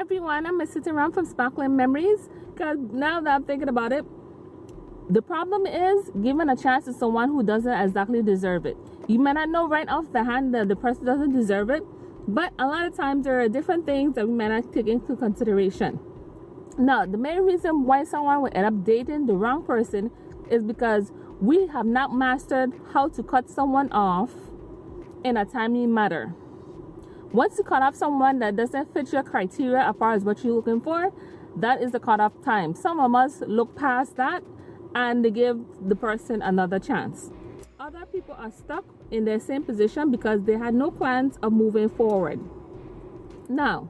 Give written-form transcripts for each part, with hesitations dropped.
everyone, I'm sitting around from Sparkling Memories, because now that I'm thinking about it, the problem is giving a chance to someone who doesn't exactly deserve it. You may not know right off the hand that the person doesn't deserve it, but a lot of times there are different things that we may not take into consideration. Now, the main reason why someone will end up dating the wrong person is because we have not mastered how to cut someone off in a timely manner. Once you cut off someone that doesn't fit your criteria as far as what you're looking for, that is the cutoff time. Some of us look past that and they give the person another chance. Other people are stuck in their same position because they had no plans of moving forward. Now,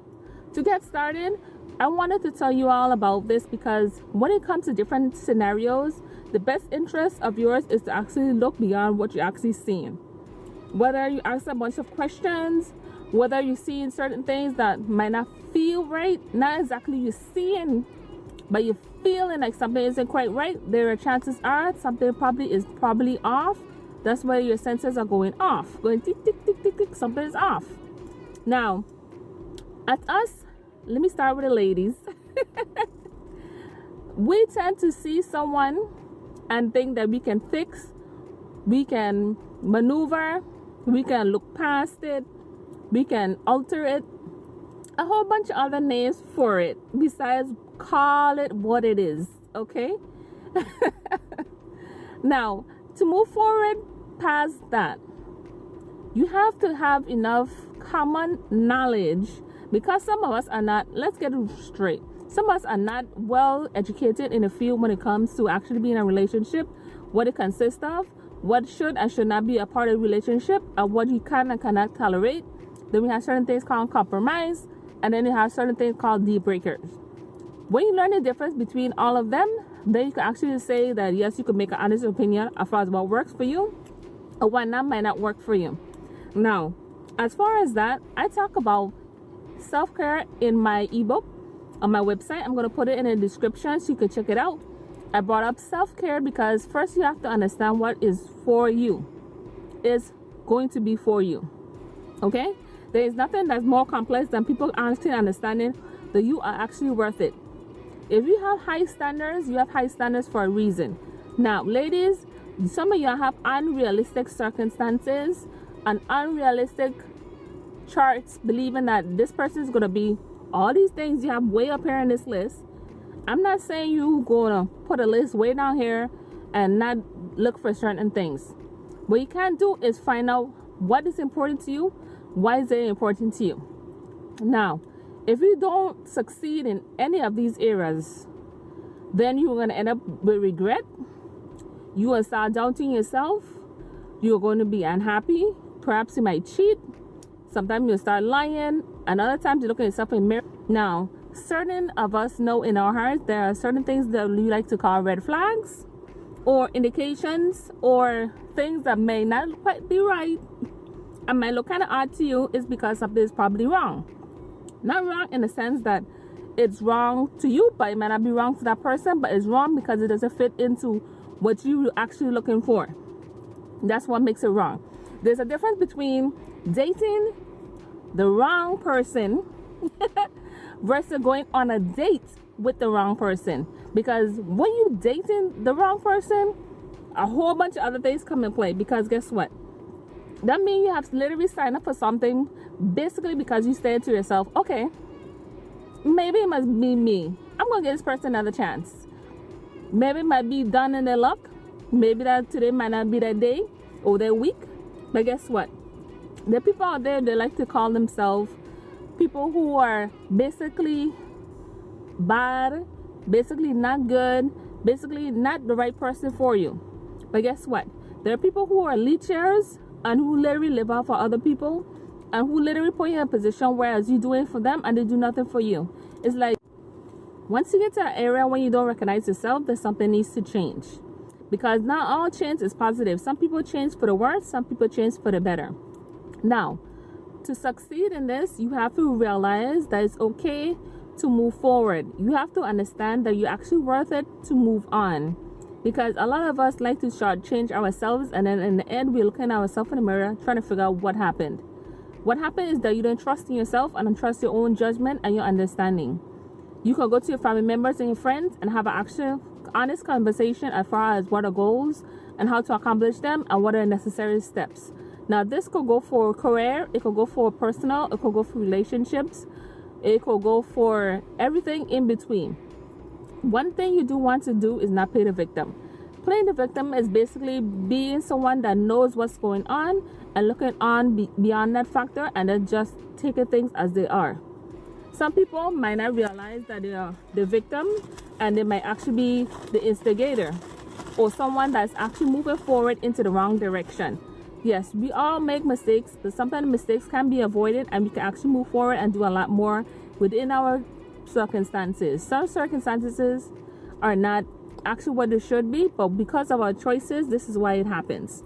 to get started, I wanted to tell you all about this because when it comes to different scenarios, the best interest of yours is to actually look beyond what you're actually seeing. Whether you ask a bunch of questions, whether you're seeing certain things that might not feel right, not exactly you're seeing, but you're feeling like something isn't quite right, there are chances are something probably off. That's why your senses are going off, going tick, tick, tick, tick, tick, something is off. Now, at us, let me start with the ladies. We tend to see someone and think that we can fix, we can maneuver, we can look past it, we can alter it, a whole bunch of other names for it besides call it what it is, okay? Now, to move forward past that, you have to have enough common knowledge, because some of us are not, let's get it straight, some of us are not well educated in the field when it comes to actually being in a relationship, what it consists of, what should and should not be a part of a relationship, and what you can and cannot tolerate. Then we have certain things called compromise, and then you have certain things called deal breakers. When you learn the difference between all of them, then you can actually say that yes, you can make an honest opinion as far as what works for you or what might not work for you. Now, as far as that, I talk about self-care in my ebook on my website. I'm going to put it in the description so you can check it out. I brought up self-care because first you have to understand what is for you, is going to be for you. Okay? There is nothing that's more complex than people honestly understanding that you are actually worth it. If you have high standards, you have high standards for a reason. Now, ladies, some of you have unrealistic circumstances and unrealistic charts, believing that this person is going to be all these things you have way up here in this list. I'm not saying you going to put a list way down here and not look for certain things. What you can do is find out what is important to you. Why is it important to you? Now, if you don't succeed in any of these areas, then you're going to end up with regret. You will start doubting yourself. You're going to be unhappy. Perhaps you might cheat. Sometimes you'll start lying. And other times you look at yourself in the mirror. Now, certain of us know in our hearts there are certain things that we like to call red flags or indications or things that may not quite be right and might look kind of odd to you. Is because something is probably wrong. Not wrong in the sense that it's wrong to you, but it might not be wrong for that person, but it's wrong because it doesn't fit into what you're actually looking for. That's what makes it wrong. There's a difference between dating the wrong person versus going on a date with the wrong person. Because when you're dating the wrong person, a whole bunch of other things come in play. Because guess what? That means you have to literally sign up for something basically because you said to yourself, okay, maybe it must be me. I'm going to give this person another chance. Maybe it might be done in their luck. Maybe that today might not be their day or their week. But guess what? There are people out there that like to call themselves people who are basically bad, basically not good, basically not the right person for you. But guess what? There are people who are leechers and who literally live out for other people and who literally put you in a position whereas you do it for them and they do nothing for you. It's like once you get to an area when you don't recognize yourself, that something needs to change. Because not all change is positive. Some people change for the worse, some people change for the better. Now, to succeed in this, you have to realize that it's okay to move forward. You have to understand that you're actually worth it to move on. Because a lot of us like to shortchange ourselves, and then in the end, we're looking at ourselves in the mirror trying to figure out what happened. What happened is that you don't trust in yourself and don't trust your own judgment and your understanding. You can go to your family members and your friends and have an actual honest conversation as far as what are goals and how to accomplish them and what are necessary steps. Now, this could go for career, it could go for personal, it could go for relationships, it could go for everything in between. One thing you do want to do is not play the victim. Playing the victim is basically being someone that knows what's going on and looking on beyond that factor and then just taking things as they are. Some people might not realize that they are the victim and they might actually be the instigator or someone that's actually moving forward into the wrong direction. Yes, we all make mistakes, but sometimes mistakes can be avoided and we can actually move forward and do a lot more within our circumstances. Some circumstances are not actually what they should be, but because of our choices, this is why it happens.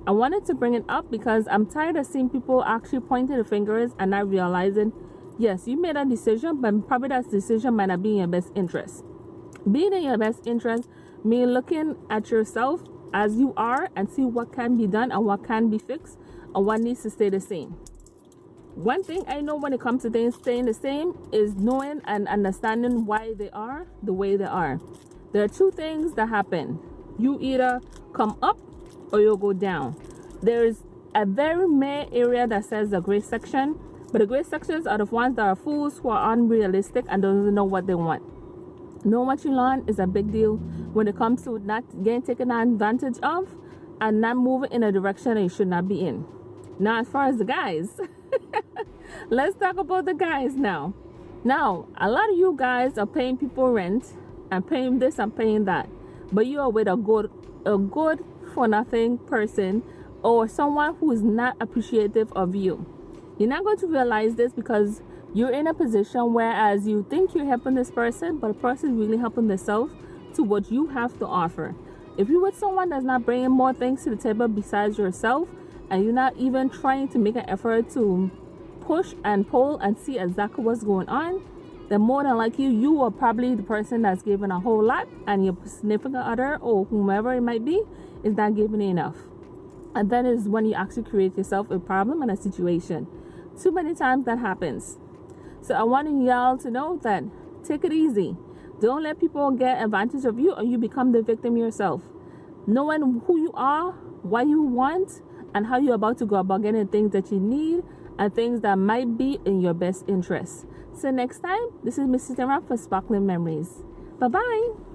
I wanted to bring it up because I'm tired of seeing people actually pointing the fingers and not realizing, yes, you made a decision, but probably that decision might not be in your best interest. Being in your best interest means looking at yourself as you are and see what can be done and what can be fixed and what needs to stay the same. One thing I know when it comes to things staying the same is knowing and understanding why they are the way they are. There are two things that happen. You either come up or you'll go down. There's a very main area that says the gray section, but the gray sections are the ones that are fools who are unrealistic and don't know what they want. Know what you learn is a big deal when it comes to not getting taken advantage of and not moving in a direction that you should not be in. Now, as far as the guys, let's talk about the guys now. Now, a lot of you guys are paying people rent and paying this and paying that, but you are with a good for nothing person or someone who is not appreciative of you. You're not going to realize this because you're in a position whereas you think you're helping this person, but the person is really helping themselves to what you have to offer. If you're with someone that's not bringing more things to the table besides yourself, and you're not even trying to make an effort to push and pull and see exactly what's going on, then more than likely you are probably the person that's giving a whole lot and your significant other or whomever it might be is not giving enough. And that is when you actually create yourself a problem and a situation. Too many times that happens. So I want y'all to know that take it easy. Don't let people get advantage of you or you become the victim yourself. Knowing who you are, what you want, and how you're about to go about getting things that you need and things that might be in your best interest. So next time, this is Mrs. Tamara for Sparkling Memories. Bye-bye.